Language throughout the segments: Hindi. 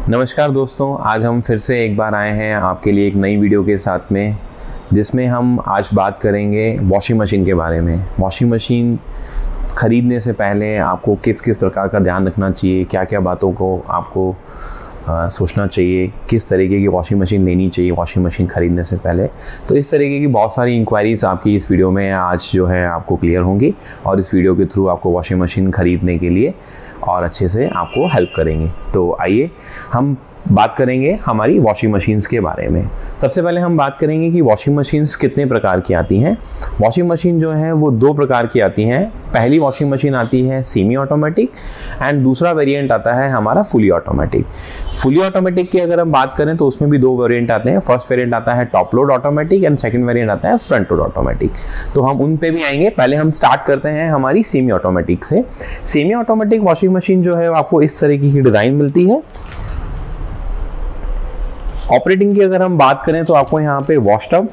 नमस्कार दोस्तों, आज हम फिर से एक बार आए हैं आपके लिए एक नई वीडियो के साथ में, जिसमें हम आज बात करेंगे वॉशिंग मशीन के बारे में। वॉशिंग मशीन ख़रीदने से पहले आपको किस किस प्रकार का ध्यान रखना चाहिए, क्या क्या बातों को आपको सोचना चाहिए, किस तरीके की वॉशिंग मशीन लेनी चाहिए वॉशिंग मशीन ख़रीदने से पहले। तो इस तरीके की बहुत सारी इंक्वायरीज़ आपकी इस वीडियो में आज जो है आपको क्लियर होंगी और इस वीडियो के थ्रू आपको वॉशिंग मशीन ख़रीदने के लिए और अच्छे से आपको हेल्प करेंगे। तो आइए हम बात करेंगे हमारी वॉशिंग मशीन्स के बारे में। सबसे पहले हम बात करेंगे कि वॉशिंग मशीन्स कितने प्रकार की आती हैं। वॉशिंग मशीन जो है वो दो प्रकार की आती हैं। पहली वॉशिंग मशीन आती है सेमी ऑटोमेटिक एंड दूसरा वेरिएंट आता है हमारा फुली ऑटोमेटिक। फुली ऑटोमेटिक की अगर हम बात करें तो उसमें भी दो वेरिएंट आते हैं। फर्स्ट वेरिएंट आता है top load automatic and second variant आता है फ्रंट लोड ऑटोमेटिक। तो हम उन पे भी आएंगे। पहले हम स्टार्ट करते हैं हमारी सेमी ऑटोमेटिक से। सेमी ऑटोमेटिक वॉशिंग मशीन जो है आपको इस तरीके की डिज़ाइन मिलती है। ऑपरेटिंग की अगर हम बात करें तो आपको यहाँ पे वॉश टब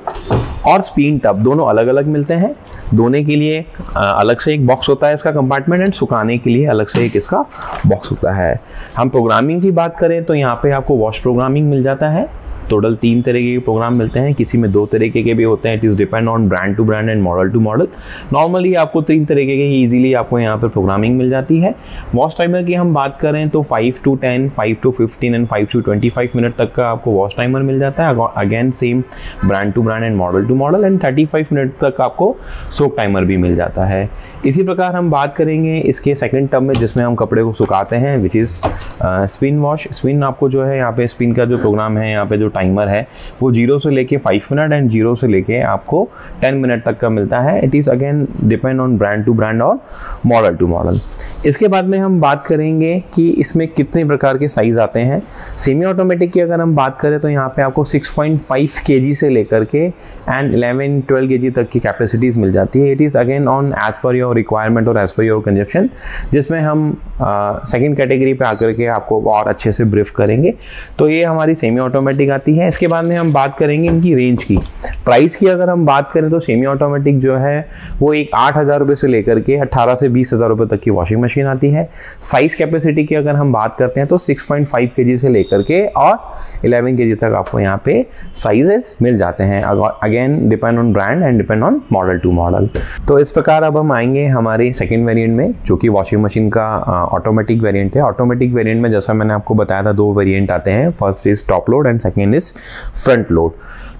और स्पिन टब दोनों अलग अलग मिलते हैं। धोने के लिए अलग से एक बॉक्स होता है इसका कंपार्टमेंट एंड सुखाने के लिए अलग से एक इसका बॉक्स होता है। हम प्रोग्रामिंग की बात करें तो यहाँ पे आपको वॉश प्रोग्रामिंग मिल जाता है। टोटल 3 तरीके के प्रोग्राम मिलते हैं, किसी में 2 तरीके के भी होते हैं। It is depend on brand to brand and model to model. Normally आपको 3 तरीके के ही ईजिली आपको यहाँ पर प्रोग्रामिंग मिल जाती है। वॉश टाइमर की हम बात करें तो 5 to 10, 5 to 15 and 5 to 25 minute तक का आपको वॉश टाइमर मिल जाता है। Again same brand to brand and model to model and 35 minute तक आपको सोक टाइमर भी मिल जाता है। इसी प्रकार हम बात करेंगे इसके सेकेंड टब में, जिसमें हम कपड़े को सुखाते हैं, which is spin wash. Spin आपको जो है यहाँ पे स्पिन का जो प्रोग्राम है, यहाँ पे जो टाइमर है वो 0 से लेके 5 मिनट एंड 0 से लेके आपको 10 मिनट तक का मिलता है। It is again depend on brand to brand और मॉडल टू मॉडल। इसके बाद में हम बात करेंगे कि इसमें कितने प्रकार के साइज़ आते हैं। सेमी ऑटोमेटिक की अगर हम बात करें तो यहाँ पे आपको 6.5 kg से लेकर के एंड 11-12 kg तक की कैपेसिटीज़ मिल जाती है। It is again on as per your requirement और एज पर योर कंजप्शन, जिसमें हम सेकेंड कैटेगरी पे आकर के आपको और अच्छे से ब्रीफ करेंगे। तो ये हमारी सेमी ऑटोमेटिक आती है। इसके बाद में हम बात करेंगे इनकी रेंज की। प्राइस की अगर हम बात करें तो सेमी ऑटोमेटिक जो है वो एक 8,000 रुपये से लेकर के 18 से 20,000 रुपये तक की वॉशिंग मशीन आती है। साइज़ कैपेसिटी की अगर हम बात करते हैं तो 6.5 kg से लेकर के और 11 kg तक आपको यहाँ पे साइजेस मिल जाते हैं। Again depend on brand and depend on model to model. तो इस प्रकार अब हम आएंगे हमारे सेकेंड वेरिएंट में, जो कि वॉशिंग मशीन का ऑटोमेटिक वेरिएंट है। ऑटोमेटिक वेरिएंट में जैसा मैंने आपको बताया था 2 वेरिएंट आते हैं। First is top load and second is front load.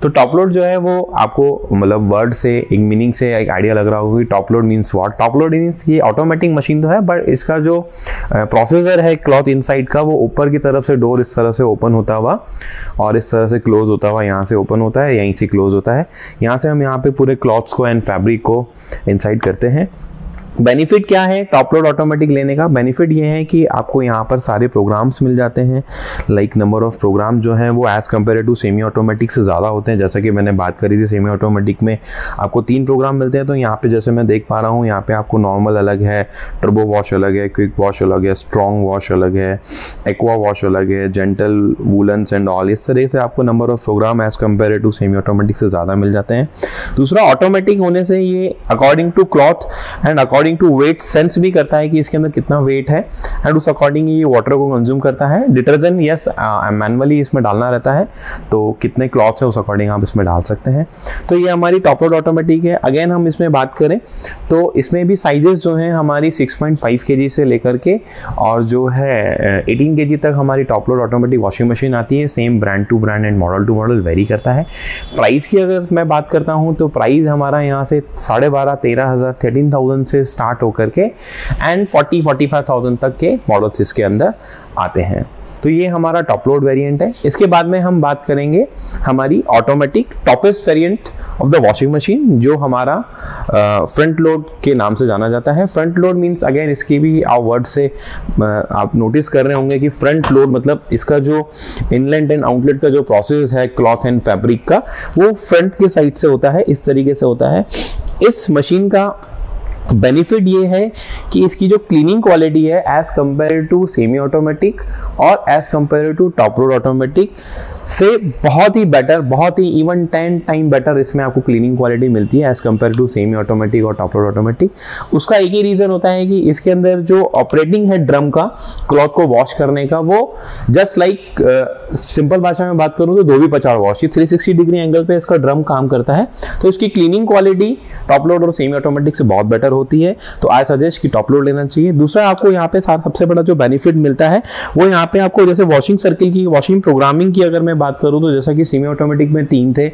तो टॉप लोड जो है वो आपको मतलब वर्ड से एक मीनिंग से एक आइडिया लग रहा होगा कि top load means what. Top load means ये ऑटोमेटिक मशीन तो है, बट इसका जो प्रोसेसर है क्लॉथ इनसाइड का, वो ऊपर की तरफ से डोर इस तरह से ओपन होता हुआ और इस तरह से क्लोज होता हुआ यहाँ से ओपन होता है, यहीं से क्लोज होता है। यहाँ से हम यहाँ पे पूरे क्लॉथ्स को एंड फैब्रिक को इनसाइड करते हैं। बेनिफिट क्या है टॉप लोड ऑटोमेटिक लेने का? बेनिफिट ये है कि आपको यहाँ पर सारे प्रोग्राम्स मिल जाते हैं। लाइक नंबर ऑफ प्रोग्राम जो हैं वो as compare to semi automatic से ज़्यादा होते हैं। जैसा कि मैंने बात करी थी, सेमी ऑटोमेटिक में आपको 3 प्रोग्राम मिलते हैं। तो यहाँ पे जैसे मैं देख पा रहा हूँ, यहाँ पे आपको नॉर्मल अलग है, टर्बो वॉश अलग है, क्विक वॉश अलग है, स्ट्रॉन्ग वॉश अलग है, एक्वा वॉश अलग है, जेंटल वूलन्स एंड ऑल। इस तरह से आपको number of program as compare to semi automatic से ज़्यादा मिल जाते हैं। दूसरा, ऑटोमेटिक होने से ये according to cloth and according to weight sense भी करता है कि इसके अंदर कितना वेट है एंड उस अकॉर्डिंग ये वाटर को कंज्यूम करता है। डिटर्जेंट यस मैनुअली इसमें डालना रहता है, तो कितने क्लॉथ्स है उस अकॉर्डिंग आप इसमें डाल सकते हैं। तो ये हमारी टॉप लोड ऑटोमेटिक है। अगेन हम इसमें बात करें तो इसमें भी साइजेस जो हैं हमारी 6.5 kg से लेकर के और जो है 18 kg तक हमारी top load automatic washing machine आती है। Same brand to brand and model to model vary करता है। प्राइस की अगर मैं बात करता हूँ तो प्राइस हमारा यहाँ से 12,500-13,000 13,000 से स्टार्ट होकर के एंड 40-45,000 तक के मॉडल्स इसके अंदर आते हैं। तो ये हमारा टॉप लोड वेरिएंट है। इसके बाद में हम बात करेंगे हमारी automatic toppest variant of the washing machine, जो हमारा फ्रंट लोड के नाम से जाना जाता है। फ्रंट लोड मीन्स अगेन इसकी भी आप वर्ड से आप नोटिस कर रहे होंगे कि फ्रंट लोड मतलब इसका जो इनलेट एंड आउटलेट का जो प्रोसेस है क्लॉथ एंड फैब्रिक का, वो फ्रंट के साइड से होता है, इस तरीके से होता है। इस मशीन का बेनिफिट ये है कि इसकी जो क्लीनिंग क्वालिटी है as compare to semi automatic और as compare to top load automatic से बहुत ही बेटर, बहुत ही इवन 10 टाइम बेटर इसमें आपको क्लीनिंग क्वालिटी मिलती है as compare to semi automatic और टॉप लोड ऑटोमेटिक। उसका एक ही रीजन होता है कि इसके अंदर जो ऑपरेटिंग है ड्रम का क्लॉथ को वॉश करने का, वो जस्ट लाइक सिंपल भाषा में बात करूं तो धोबी पछाड़ वॉश, 360 डिग्री एंगल पे इसका ड्रम काम करता है। तो इसकी क्लीनिंग क्वालिटी टॉप लोड और सेमी ऑटोमेटिक से बहुत बेटर होती है। तो आई सजेस्ट कि टॉप लोड लेना चाहिए। दूसरा आपको यहाँ पे सबसे बड़ा जो बेनिफिट मिलता है वो यहाँ पे आपको जैसे वॉशिंग सर्किल की, वॉशिंग प्रोग्रामिंग की अगर मैं बात करूं तो जैसा कि सेमी ऑटोमेटिक में 3 थे,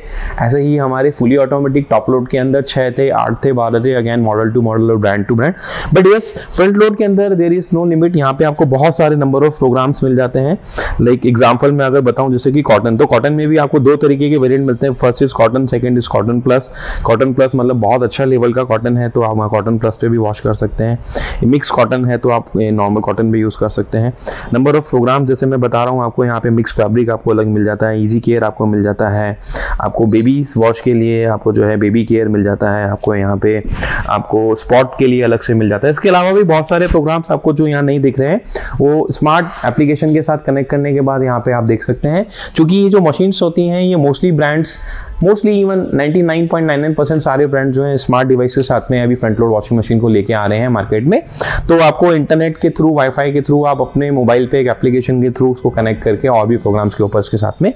ऐसे ही हमारे फुली ऑटोमेटिक टॉप लोड के अंदर 6 थे, 8 थे, 12 थे, अगेन मॉडल टू मॉडल और brand to brand. But yes, front load के अंदर देयर इज नो लिमिट, यहाँ पे आपको बहुत सारे नंबर ऑफ प्रोग्राम्स मिल जाते हैं। लाइक एग्जांपल में अगर बताऊं जैसे कि कॉटन, तो कॉटन में भी आपको 2 तरीके के वेरिएंट मिलते हैं। First is cotton, second is cotton plus. Cotton plus मतलब बहुत अच्छा लेवल का कॉटन है तो आप कॉटन प्लस पे भी वॉश कर सकते हैं। मिक्स कॉटन है तो आप नॉर्मल कॉटन भी यूज कर सकते हैं। नंबर ऑफ प्रोग्राम जैसे मैं बता रहा हूँ आपको, यहाँ पे मिक्स फैब्रिक आपको अलग मिल जाता है, इजी केयर आपको मिल जाता है, आपको बेबी वॉश के लिए आपको जो है बेबी केयर मिल जाता है, आपको यहाँ पे आपको स्पॉट के लिए अलग से मिल जाता है। इसके अलावा भी बहुत सारे प्रोग्राम्स आपको जो यहाँ नहीं दिख रहे हैं वो स्मार्ट एप्लीकेशन के साथ कनेक्ट करने के बाद यहाँ पे आप देख सकते हैं। क्योंकि ये जो मशीन्स होती हैं ये मोस्टली ब्रांड्स, मोस्टली इवन 99.99% सारे ब्रांड जो हैं स्मार्ट डिवाइस के साथ में अभी फ्रंट लोड वॉशिंग मशीन को लेके आ रहे हैं मार्केट में। तो आपको इंटरनेट के थ्रू, वाईफाई के थ्रू, आप अपने मोबाइल पे एक एप्लीकेशन के थ्रू उसको कनेक्ट करके और भी प्रोग्राम्स के ऊपर उसके साथ में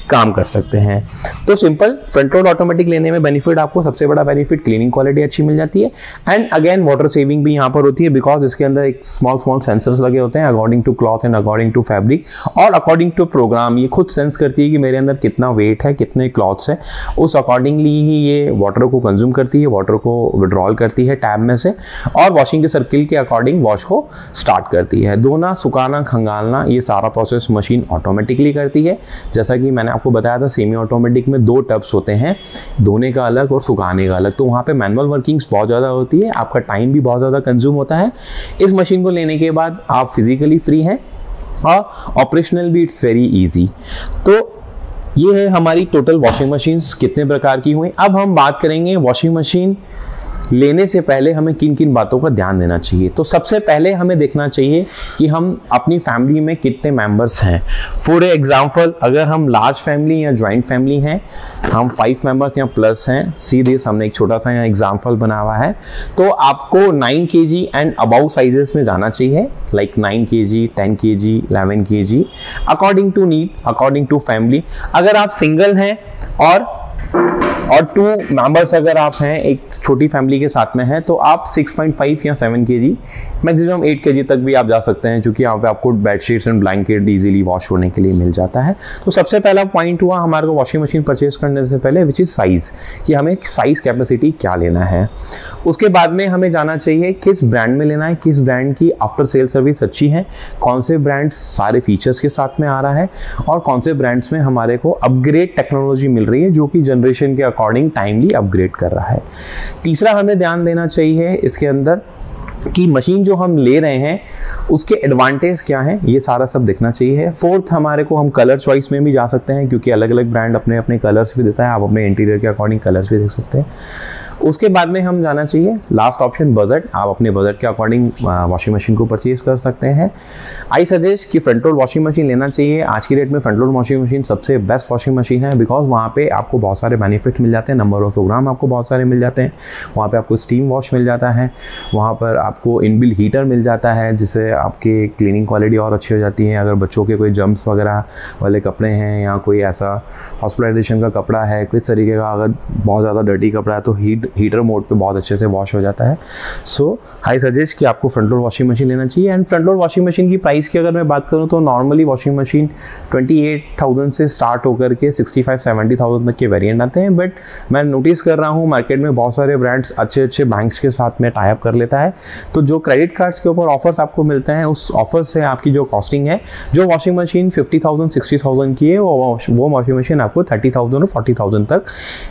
काम कर सकते हैं। तो सिंपल फ्रंट लोड ऑटोमेटिक लेने में बेनिफिट आपको सबसे बड़ा बेनिफिट क्लीनिंग क्वालिटी अच्छी मिल जाती है एंड अगेन वाटर सेविंग भी यहाँ पर होती है बिकॉज इसके अंदर एक स्मॉल सेंसर्स लगे होते हैं according to cloth and according to fabric और अकॉर्डिंग टू प्रोग्राम। ये खुद सेंस करती है कि मेरे अंदर कितना वेट है, कितने क्लॉथ्स है, उस अकॉर्डिंगली ही ये वाटर को कंज्यूम करती है, वाटर को विड्रॉल करती है टैब में से और वॉशिंग के सर्किल के अकॉर्डिंग वॉश को स्टार्ट करती है। धोना, सुखाना, खंगालना ये सारा प्रोसेस मशीन ऑटोमेटिकली करती है। जैसा कि मैंने आपको बताया था सेमी ऑटोमेटिक में 2 टब्स होते हैं, धोने का अलग और सुखाने का अलग, तो वहाँ पे मैनुअल वर्किंग्स बहुत ज़्यादा होती है, आपका टाइम भी बहुत ज़्यादा कंज्यूम होता है। इस मशीन को लेने के बाद आप फिजिकली फ्री हैं और ऑपरेशनल भी इट्स वेरी ईजी। तो ये है हमारी टोटल वॉशिंग मशीन्स कितने प्रकार की हुई। अब हम बात करेंगे वॉशिंग मशीन लेने से पहले हमें किन किन बातों का ध्यान देना चाहिए। तो सबसे पहले हमें देखना चाहिए कि हम अपनी फैमिली में कितने मेंबर्स हैं। फॉर एग्जांपल अगर हम लार्ज फैमिली या जॉइंट फैमिली हैं, हम 5 मेंबर्स या प्लस हैं, सीधे हमने एक छोटा सा यहाँ एग्जांपल बना हुआ है, तो आपको 9 kg एंड अबाउ साइजेस में जाना चाहिए, like 9 kg, 10 kg, 11 kg according to need, according to family. अगर आप सिंगल हैं और 2 मेंबर्स अगर आप हैं, एक छोटी फैमिली के साथ में हैं, तो आप 6.5 या 7 kg, मैक्सिमम 8 kg तक भी आप जा सकते हैं, क्योंकि यहाँ पे आपको bedsheets and blanket easily wash होने के लिए मिल जाता है। तो सबसे पहला पॉइंट हुआ हमारे को वॉशिंग मशीन परचेज करने से पहले, विच इज साइज, कि हमें साइज कैपेसिटी क्या लेना है। उसके बाद में हमें जाना चाहिए किस ब्रांड में लेना है, किस ब्रांड की आफ्टर सेल सर्विस अच्छी है, कौन से ब्रांड्स सारे फीचर्स के साथ में आ रहा है और कौन से ब्रांड्स में हमारे को अपग्रेड टेक्नोलॉजी मिल रही है जो कि जनरेशन के अकॉर्डिंग टाइमली अपग्रेड कर रहा है। तीसरा हमें ध्यान देना चाहिए इसके अंदर कि मशीन जो हम ले रहे हैं उसके एडवांटेज क्या हैं, ये सारा सब देखना चाहिए। फोर्थ हमारे को हम कलर चॉइस में भी जा सकते हैं, क्योंकि अलग अलग ब्रांड अपने अपने कलर्स भी देता है, आप अपने इंटीरियर के अकॉर्डिंग कलर्स भी देख सकते हैं। उसके बाद में हम जाना चाहिए लास्ट ऑप्शन बजट, आप अपने बजट के अकॉर्डिंग वॉशिंग मशीन को परचेज कर सकते हैं। आई सजेस्ट कि फ्रंट लोड वॉशिंग मशीन लेना चाहिए। आज की डेट में फ्रंट लोड वॉशिंग मशीन सबसे बेस्ट वॉशिंग मशीन है, बिकॉज वहाँ पे आपको बहुत सारे बेनिफिट्स मिल जाते हैं, नंबर ऑफ प्रोग्राम आपको बहुत सारे मिल जाते हैं, वहाँ पे आपको स्टीम वॉश मिल जाता है, वहाँ पर आपको इनबिल्ट हीटर मिल जाता है जिससे आपकी क्लीनिंग क्वालिटी और अच्छी हो जाती है। अगर बच्चों के कोई जम्स वगैरह वाले कपड़े हैं या कोई ऐसा हॉस्पिटलाइजेशन का कपड़ा है, किस तरीके का अगर बहुत ज़्यादा डर्टी कपड़ा है तो हीटर मोड पे बहुत अच्छे से वॉश हो जाता है। सो आई सजेस्ट कि आपको फ्रंट लोड वॉशिंग मशीन लेना चाहिए। And front load washing machine की प्राइस की अगर मैं बात करूं तो नॉर्मली वॉशिंग मशीन 28,000 से स्टार्ट होकर के 65-70,000 तक के वेरिएंट आते हैं। बट मैं नोटिस कर रहा हूं मार्केट में बहुत सारे ब्रांड्स अच्छे अच्छे बैंक्स के साथ में टाई अप कर लेता है, तो जो क्रेडिट कार्ड्स के ऊपर ऑफर्स आपको मिलते हैं उस ऑफर से आपकी जो कॉस्टिंग है, जो वॉशिंग मशीन 50,000-60,000 की है वो वॉशिंग मशीन आपको 30,000 और 40,000 तक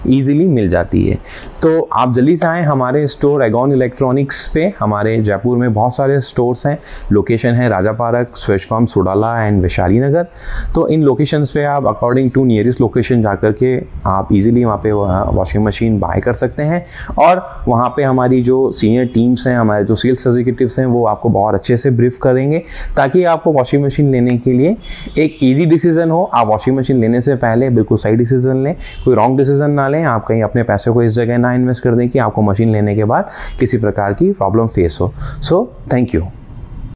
ईजिली मिल जाती है। तो आप जल्दी से आएँ हमारे स्टोर एगॉन इलेक्ट्रॉनिक्स पे। हमारे जयपुर में बहुत सारे स्टोर्स हैं। लोकेशन है Raja Park, Swej Farm, Sodala and Vaishali Nagar. तो इन लोकेशंस पे आप अकॉर्डिंग टू नियरेस्ट लोकेशन जाकर के आप इजीली वहाँ पे वॉशिंग मशीन बाय कर सकते हैं। और वहाँ पे हमारी जो सीनियर टीम्स हैं, हमारे जो सेल्स एग्जीक्यूटिव्स हैं, वो आपको बहुत अच्छे से ब्रीफ करेंगे ताकि आपको वॉशिंग मशीन लेने के लिए एक ईजी डिसीजन हो। आप वॉशिंग मशीन लेने से पहले बिल्कुल सही डिसीजन लें, कोई रॉन्ग डिसीजन ना लें। आप कहीं अपने पैसे को इस जगह ना इन्वेस्ट कर दें कि आपको मशीन लेने के बाद किसी प्रकार की प्रॉब्लम फेस हो। So thank you.